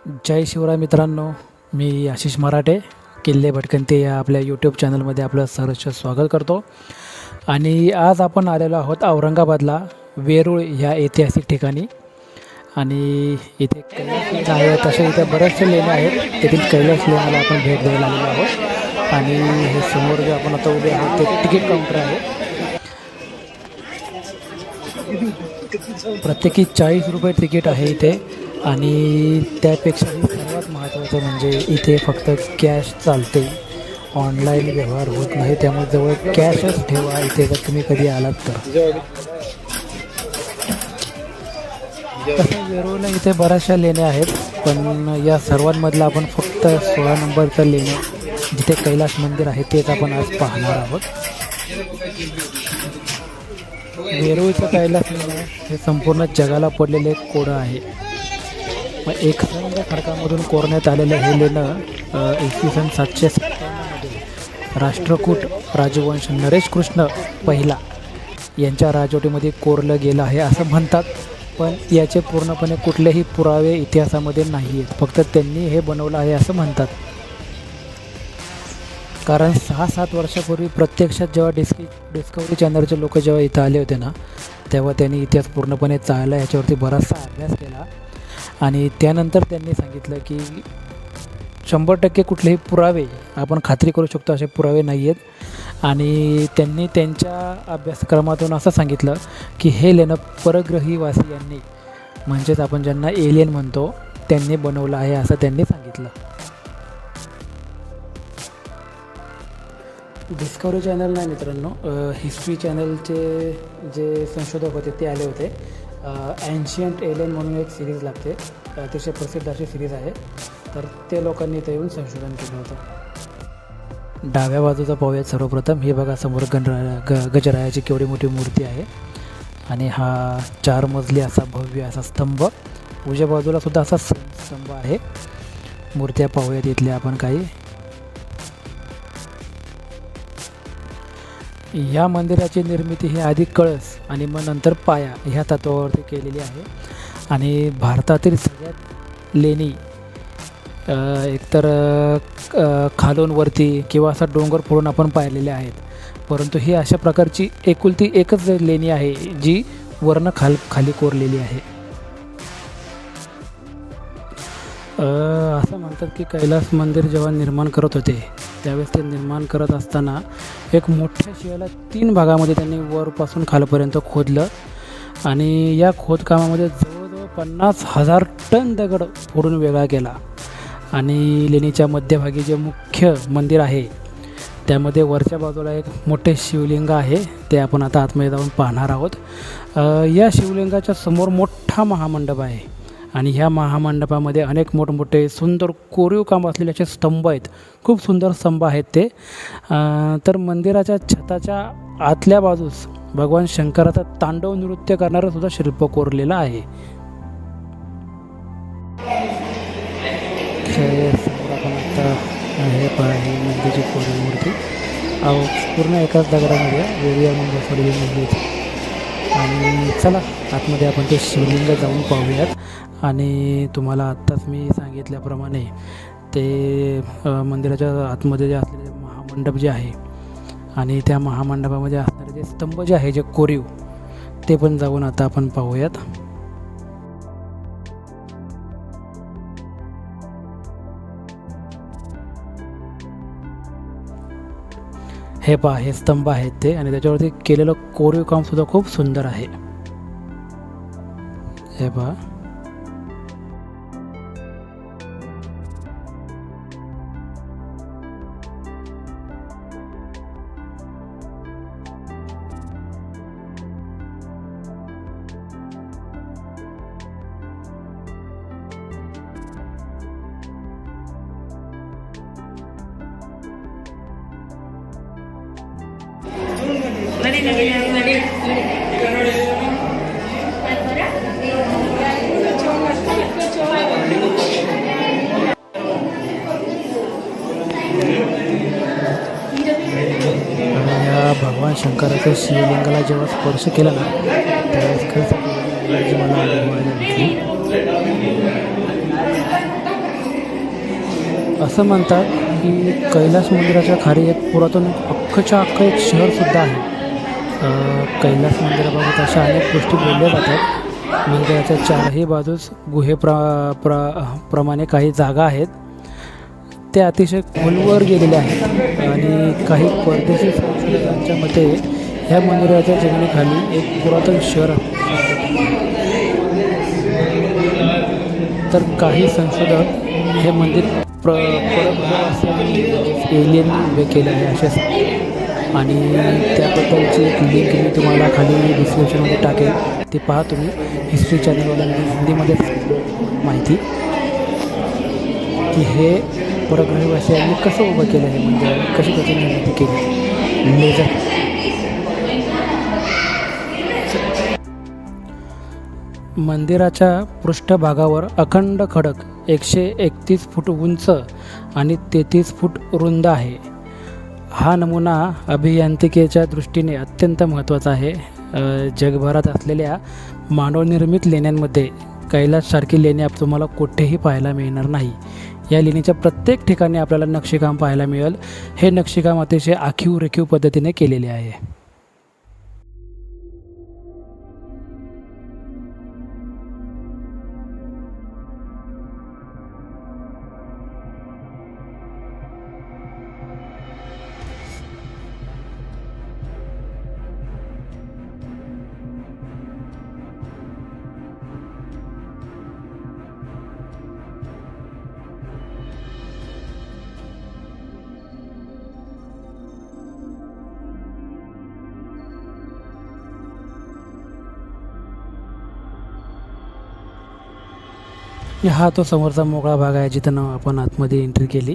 जय शिवराय मित्रांनो, मी आशिष मराठे किल्ले भटकंती या आपल्या यूट्यूब चॅनलमध्ये आपलं सहर्ष स्वागत करतो. आणि आज आपण आलेलो आहोत औरंगाबादला वेरूळ ह्या ऐतिहासिक ठिकाणी. आणि इथे कैलास लेण्या आहेत, असे इथे बरेचसे लेण्या आहेत. तेथील कैलास लेण्याला आपण भेट द्यायला आलेलो आहोत. आणि हे समोर जे आपण आता उभे आहोत ते तिकीट काउंटर आहे. प्रत्येकी 40 रुपये तिकीट आहे इथे. आणि त्यापेक्षाही सर्वात महत्त्वाचं म्हणजे इथे फक्त कॅश चालते, ऑनलाईन व्यवहार होत नाही. त्यामुळे जवळ कॅशच ठेवा इथे जर तुम्ही कधी आलात तर. तसं वेरूळला इथे बऱ्याचशा लेण्या आहेत, पण या सर्वांमधलं आपण फक्त 16 नंबरचं लेणं जिथे कैलास मंदिर आहे तेच आपण आज पाहणार आहोत. वेरूळचं कैलास लेणं हे संपूर्ण जगाला पडलेलं एक कोडं आहे. मग एकसंग खडकामधून कोरण्यात आलेलं हे लेणं इसवी सन 757 राष्ट्रकूट राजवंश नरेश कृष्ण पहिला यांच्या राजवटीमध्ये कोरलं गेलं आहे असं म्हणतात. पण याचे पूर्णपणे कुठलेही पुरावे इतिहासामध्ये नाही आहेत, फक्त त्यांनी हे बनवलं आहे असं म्हणतात. कारण 6-7 वर्षापूर्वी प्रत्यक्षात जेव्हा डिस्कवरी चॅनलचे लोक जेव्हा इथं आले होते ना, तेव्हा त्यांनी इतिहास पूर्णपणे चाळला, याच्यावरती बराचसा अभ्यास केला. आणि त्यानंतर त्यांनी सांगितलं की 100% कुठलेही पुरावे आपण खात्री करू शकतो असे पुरावे नाही आहेत. आणि त्यांनी त्यांच्या अभ्यासक्रमातून असं सांगितलं की हे लेणं परग्रहीवासियांनी, म्हणजेच आपण ज्यांना एलियन म्हणतो, त्यांनी बनवलं आहे असं त्यांनी सांगितलं. डिस्कवरी चॅनल नाही मित्रांनो, हिस्ट्री चॅनलचे जे संशोधक होते ते आले होते. एन्शियंट एलियन म्हणून एक सिरीज लागते, अतिशय प्रसिद्ध अशी सिरीज आहे. तर ते लोकांनी इथे येऊन संशोधन केलं होतं. डाव्या बाजूचा पाहूयात सर्वप्रथम. हे बघा समोर गजरायाची केवढी मोठी मूर्ती आहे. आणि हा 4 मजली असा भव्य असा स्तंभ. उजव्या बाजूला सुद्धा असा स्तंभ आहे. मूर्त्या पाहूयात इथल्या आपण काही. या मंदिराची निर्मिती ही आधी कळस आणि मग नंतर पाया ह्या तत्वावरती केलेली आहे. आणि भारतातील सगळ्यात लेणी एकतर खालून वरती किंवा असा डोंगर फोडून आपण पाहिलेल्या आहेत, परंतु ही अशा प्रकारची एकुलती एकच लेणी आहे जी वरनं खाली कोरलेली आहे. असं म्हणतात की कैलास मंदिर जेव्हा निर्माण करत होते त्यावेळेस ते निर्माण करत असताना एक मोठ्या शिळेला 3 भागामध्ये त्यांनी वरपासून खालपर्यंत खोदलं. आणि या खोदकामामध्ये जवळजवळ 50,000 टन दगड फोडून वेगळा केला. आणि लेणीच्या मध्यभागी जे मुख्य मंदिर आहे त्यामध्ये वरच्या बाजूला एक मोठे शिवलिंग आहे, ते आपण आता आतमध्ये जाऊन पाहणार आहोत. या शिवलिंगाच्या समोर मोठा महामंडप आहे. आणि ह्या महामंडपामध्ये अनेक मोठमोठे सुंदर कोरीव काम असलेले असे स्तंभ आहेत. खूप सुंदर स्तंभ आहेत ते. तर मंदिराच्या छताच्या आतल्या बाजूस भगवान शंकराचा तांडव नृत्य करणारं सुद्धा शिल्प कोरलेलं आहे. हे पहा, ही मंदिराची कोरीव मूर्ती पूर्ण एकाच दगडामध्ये वेगळ्या म्हणून बसवलेली मंदिर. आणि चला आतमध्ये आपण ते शिवलिंग जाऊन पाहूयात. आणि तुम्हाला आत्ताच मी सांगितल्याप्रमाणे ते मंदिराच्या आतमध्ये जे असलेले महामंडप जे आहे आणि त्या महामंडपामध्ये असणारे जे स्तंभ जे आहे जे कोरीव, ते पण जाऊन आता आपण पाहूयात. हे पहा, हे स्तंभ आहेत ते. आणि त्याच्यावरती केलेलं कोरीव काम सुद्धा खूप सुंदर आहे. हे पहा. या भगवान शंकराच्या शिवलिंगाला जेव्हा स्पर्श केला ना त्यावेळेस खरंच मला अनुभवायला भेटली. असं म्हणतात की कैलास मंदिराच्या खाली एक पुरातन अख्खच्या अख्खं एक शहरसुद्धा आहे. कैलास मंदिराबाबत अशा अनेक गोष्टी बोलल्या जातात. मंदिराच्या चारही बाजूस प्रमाणे काही जागा आहेत, त्या अतिशय खोलवर गेलेल्या आहेत आणि काही परदेशी संशोधकांच्या मते ह्या मंदिराच्या जमिनीखाली एक पुरातन शहर आहे. तर काही संशोधक हे मंदिर एलियन उभे केले आहे असे सांगतात आणि त्याबद्दलची एक लिंक मी तुम्हाला खाली डिस्क्रिप्शनमध्ये टाकेल, ते पहा तुम्ही. हिस्ट्री चॅनलवाल्यांनी हिंदीमध्ये माहिती की हे परग्रहवासियांनी कसं उभं केलं आहे, म्हणजे कशी त्याची निर्मिती केली. लेझर मंदिराच्या पृष्ठभागावर अखंड खडक 131 फूट उंच आणि 33 फूट रुंद आहे. हा नमुना अभियांत्रिकीच्या दृष्टीने अत्यंत महत्त्वाचा आहे. जगभरात असलेल्या मानवनिर्मित लेण्यांमध्ये कैलाससारखी लेणी तुम्हाला कुठेही पाहायला मिळणार नाही. या लेणीच्या प्रत्येक ठिकाणी आपल्याला नक्षीकाम पाहायला मिळेल. हे नक्षीकाम अतिशय आखीव रेखीव पद्धतीने केलेले आहे. हा तो समोरचा मोकळा भाग आहे जिथं आपण आतमध्ये एंट्री केली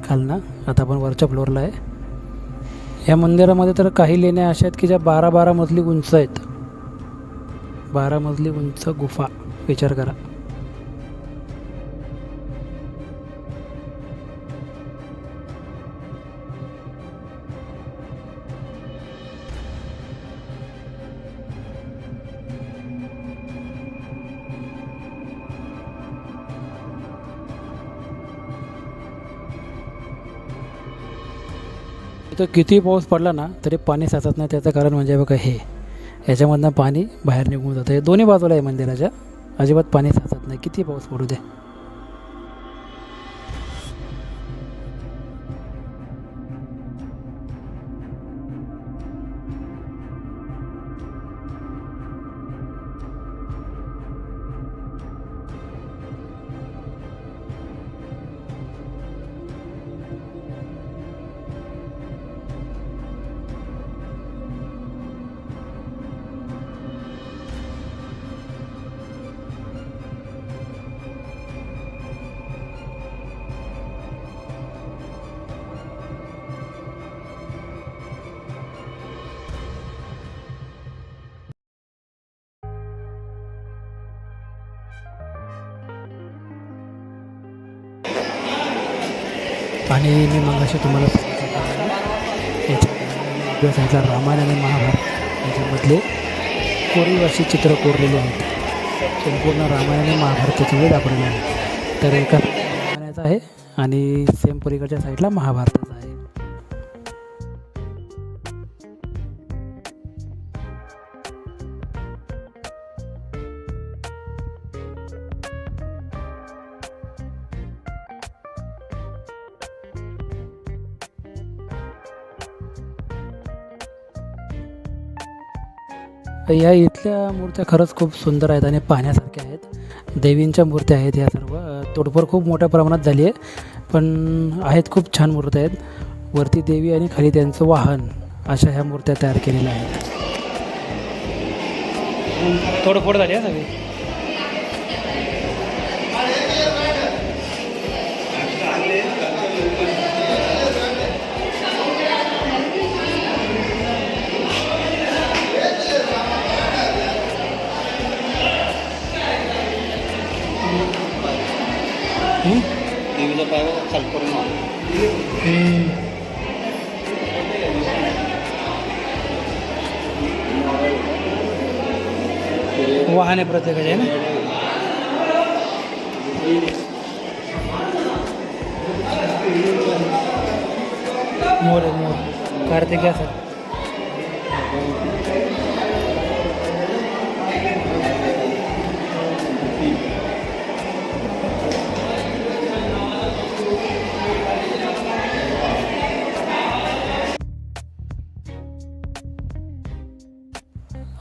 खालनं. आता आपण वरच्या फ्लोअरला आहे. या मंदिरामध्ये तर काही लेण्या अशा आहेत की ज्या 12 मजली उंच आहेत. 12 मजली उंच गुफा, विचार करा. इथं किती पाऊस पडला ना तरी पाणी साचत नाही. त्याचं कारण म्हणजे बघा हे, याच्यामधनं पाणी बाहेर निघून जातं. हे दोन्ही बाजूला आहे मंदिराच्या, अजिबात पाणी साचत नाही किती पाऊस पडू दे. आणि मी मगाशी तुम्हाला याच्या साईडला रामायण आणि महाभारत याच्यामधले कोरीवाशी चित्र कोरलेले आहेत. संपूर्ण रामायण आणि महाभारताचे वेळ दाखवलेले आहे. तर एका रामायणाचा आहे आणि सेम पलीकडच्या साईडला महाभारताचा आहे. या इथल्या मूर्त्या खरंच खूप सुंदर आहेत आणि पाहण्यासारख्या आहेत. देवींच्या मूर्त्या आहेत या सर्व. तोडफोड खूप मोठ्या प्रमाणात झाली आहे, पण आहेत खूप छान मूर्त्या आहेत. वरती देवी आणि खाली त्यांचं वाहन, अशा ह्या मूर्त्या तयार केलेल्या आहेत. तोडफोड झाली आहे सगळी. देवीचा पाय खाली करून वाहने प्रत्येकाचे आहे ना. मोर आहे मोर कार्तिक असं.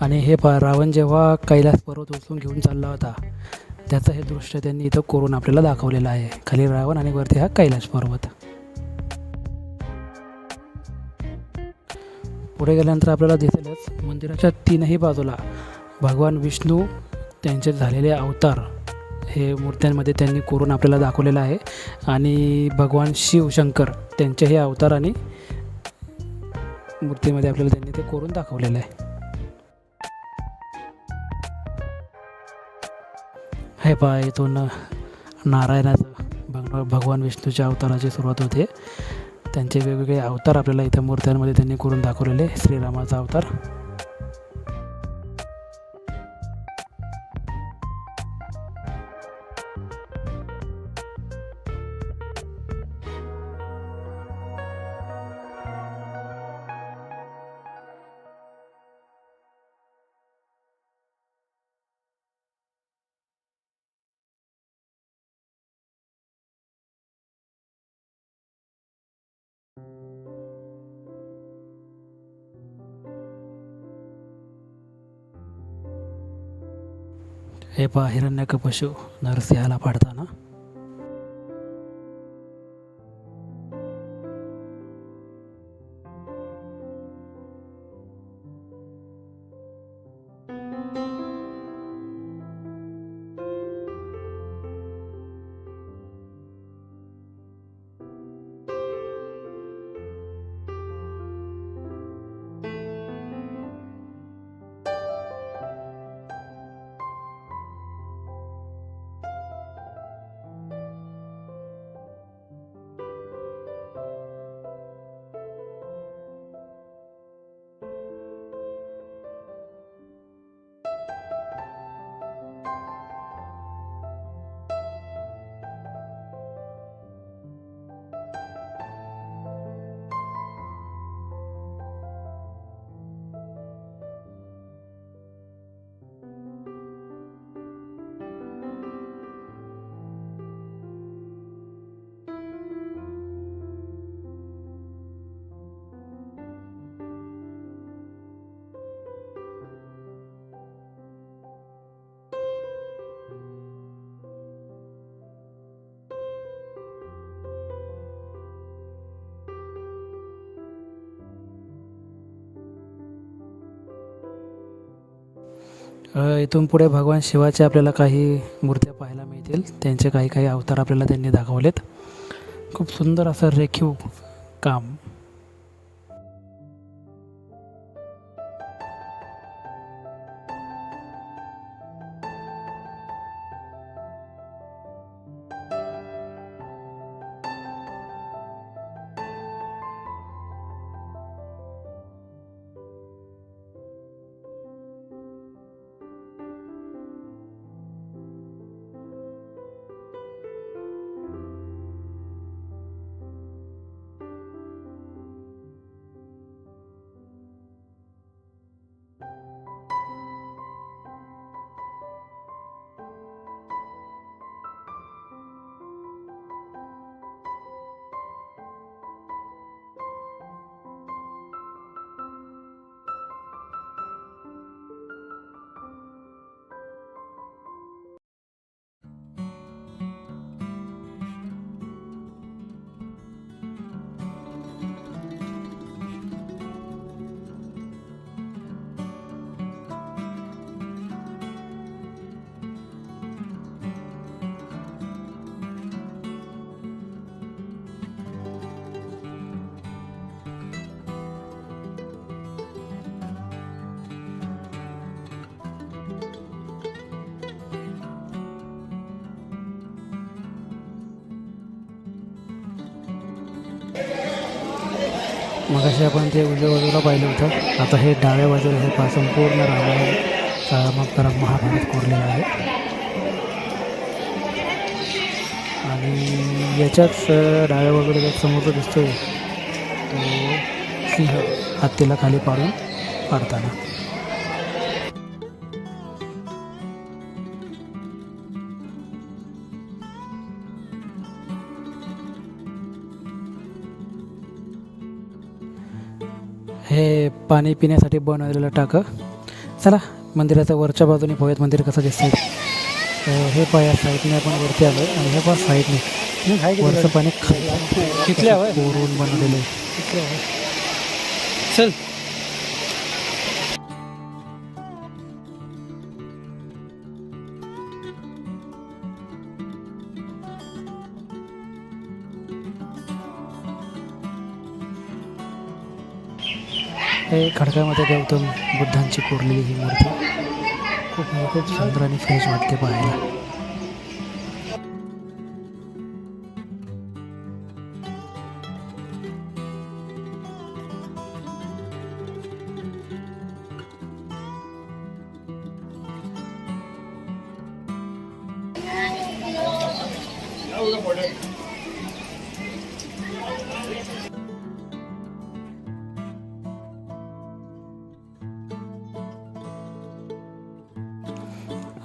आणि हे रावण जेव्हा कैलास पर्वत उचलून घेऊन चालला होता त्याचं हे दृश्य त्यांनी इथं कोरून आपल्याला दाखवलेलं आहे. खाली रावण आणि वरती हा कैलास पर्वत. पुढे गेल्यानंतर आपल्याला दिसेलच मंदिराच्या तीनही बाजूला भगवान विष्णू त्यांचे झालेले अवतार हे मूर्त्यांमध्ये त्यांनी कोरून आपल्याला दाखवलेलं आहे. आणि भगवान शिव शंकर त्यांचेही अवतार आणि मूर्तीमध्ये आपल्याला त्यांनी ते कोरून दाखवलेलं आहे. हे पहा इथून नारायणाचं भगवान विष्णूच्या अवताराची सुरुवात होते. त्यांचे वेगवेगळे अवतार आपल्याला इथं मूर्त्यांमध्ये त्यांनी करून दाखवलेले. श्रीरामाचा अवतार, हे पहा हिरण्यकशिपू नरसिंहाला पाडताना. इथून पुढे भगवान शिवाचे आपल्याला काही मूर्त्या पाहायला मिळतील. त्यांचे काही काही अवतार आपल्याला त्यांनी दाखवलेत. खूप सुंदर असं रेखीव काम. मगाशी आपण ते उजव्या बाजूला पाहिलं होतं. आता हे डाव्या बाजूला हे संपूर्ण रामायण मग तर महाभारत कोरलेलं आहे. आणि याच्याच डाव्या बाजूला एक समोर जो दिसतोय तो सिंह हत्तीला खाली पाडून पाडताना. हे पाणी पिण्यासाठी बनवलेलं टाकं. चला मंदिराच्या वरच्या बाजूने पाहूयात मंदिर कसं दिसतंय. हे पाया साईडने आपण वरती आलो आणि हे पहा साईडने वरचं पाणी कितल्या हवं कोरून बनवलेलं आहे. चल. हे खडकामध्ये गौतम बुद्धांची कोरलेली ही मूर्ती खूप सुंदर आणि फ्रेश वाटते पाहायला.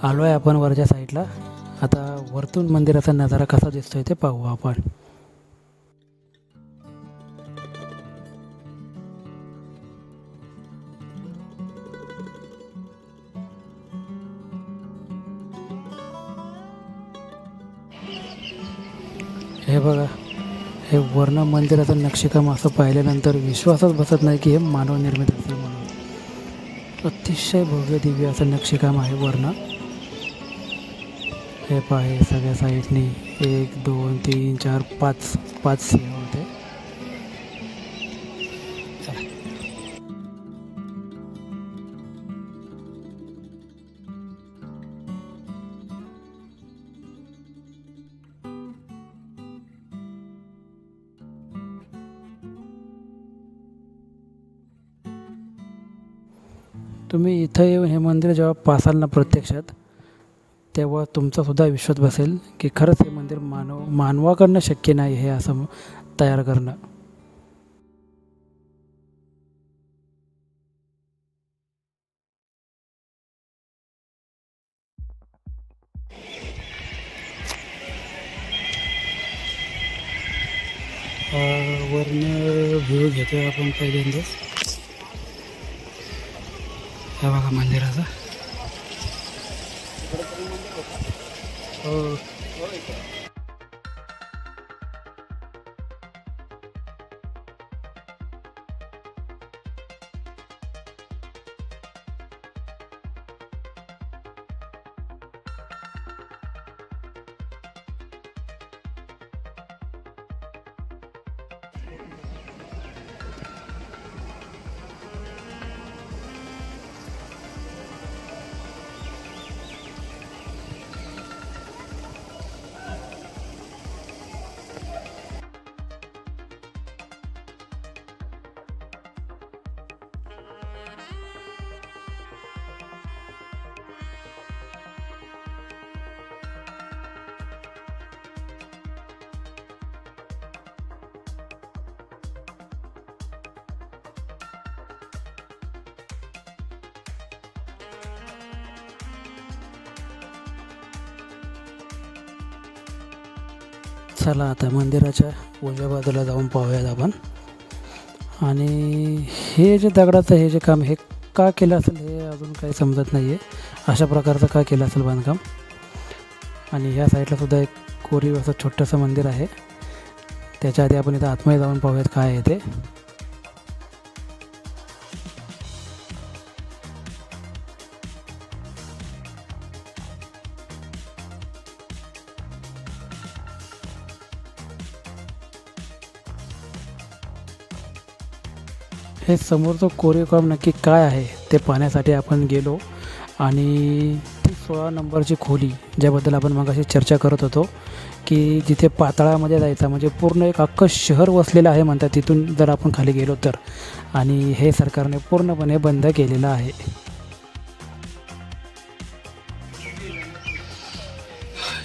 आलो आहे आपण वरच्या साईडला. आता वरतून मंदिराचा नजारा कसा दिसतोय ते पाहू आपण. हे बघा, हे वर्ण मंदिराचं नक्षीकाम असं पाहिल्यानंतर विश्वासच बसत नाही की हे मानवनिर्मित असेल म्हणून. अतिशय भव्य दिव्य असं नक्षीकाम आहे वर्ण. हे पाहे सगळ्या साईडनी 1 2 3 4 5 सिंह होते. चला. तुम्ही इथं येऊन हे मंदिर जेव्हा पासाल ना प्रत्यक्षात, तेव्हा तुमचासुद्धा विश्वास बसेल की खरंच हे मंदिर मानवाकडनं शक्य नाही हे असं तयार करणं. वरनं व्ह्यू घेतोय आपण पहिल्यांदाच. हे बघा मंदिराचा. चला आता मंदिराच्या उजव्या बाजूला जाऊन पाहूयात आपण. आणि हे जे दगडाचं हे जे काम हे का केलं असेल हे अजून काही समजत नाही आहे. अशा प्रकारचं का केलं असेल बांधकाम. आणि ह्या साईडला सुद्धा एक कोरीव असं छोटंसं मंदिर आहे. त्याच्या आधी आपण इथं आतमध्ये जाऊन पाहूयात काय आहे ते. हे समोरचं कोरीव काम नक्की काय आहे ते पाहण्यासाठी आपण गेलो. आणि ती 16 नंबरची खोली ज्याबद्दल आपण मगाशी चर्चा करत होतो की जिथे पाताळामध्ये जायचं म्हणजे पूर्ण एक अख्खं शहर वसलेलं आहे म्हणतात तिथून जर आपण खाली गेलो तर. आणि हे सरकारने पूर्णपणे बंद केलेलं आहे.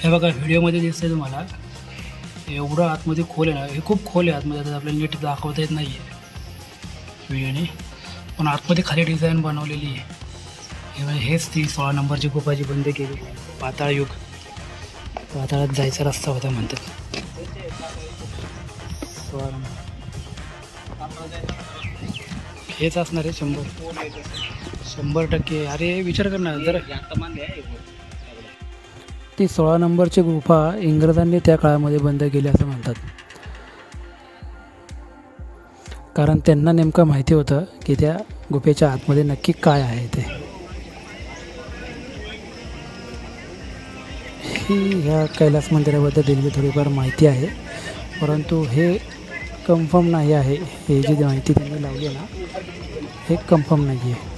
हे बघा व्हिडिओमध्ये दिसतंय तुम्हाला एवढं आतमध्ये खोल आहे ना, हे खूप खोल आहे आतमध्ये. आता आपल्याला नीट दाखवता येत नाही आहे व्हिडिओने, पण आतमध्ये खाली डिझाईन बनवलेली आहे. हे म्हणजे हेच ती 16 नंबरची गुफा जी बंद केली, पाताळ युग. पाताळात जायचा रस्ता होता म्हणतात. 16 नंबर हेच असणार आहे. 100% अरे विचार कर ना जर ती 16 नंबरची गुफा इंग्रजांनी त्या काळामध्ये बंद केली असं म्हणतात. कारण त्यांना नेमकं माहिती होतं की त्या गुफेच्या आतमध्ये नक्की काय आहे ते. ही ह्या कैलास मंदिराबद्दल दिलेली थोडीफार माहिती आहे, परंतु हे कन्फर्म नाही आहे. हे जी माहिती त्यांनी लावली आहे ना, हे कन्फर्म नाही आहे.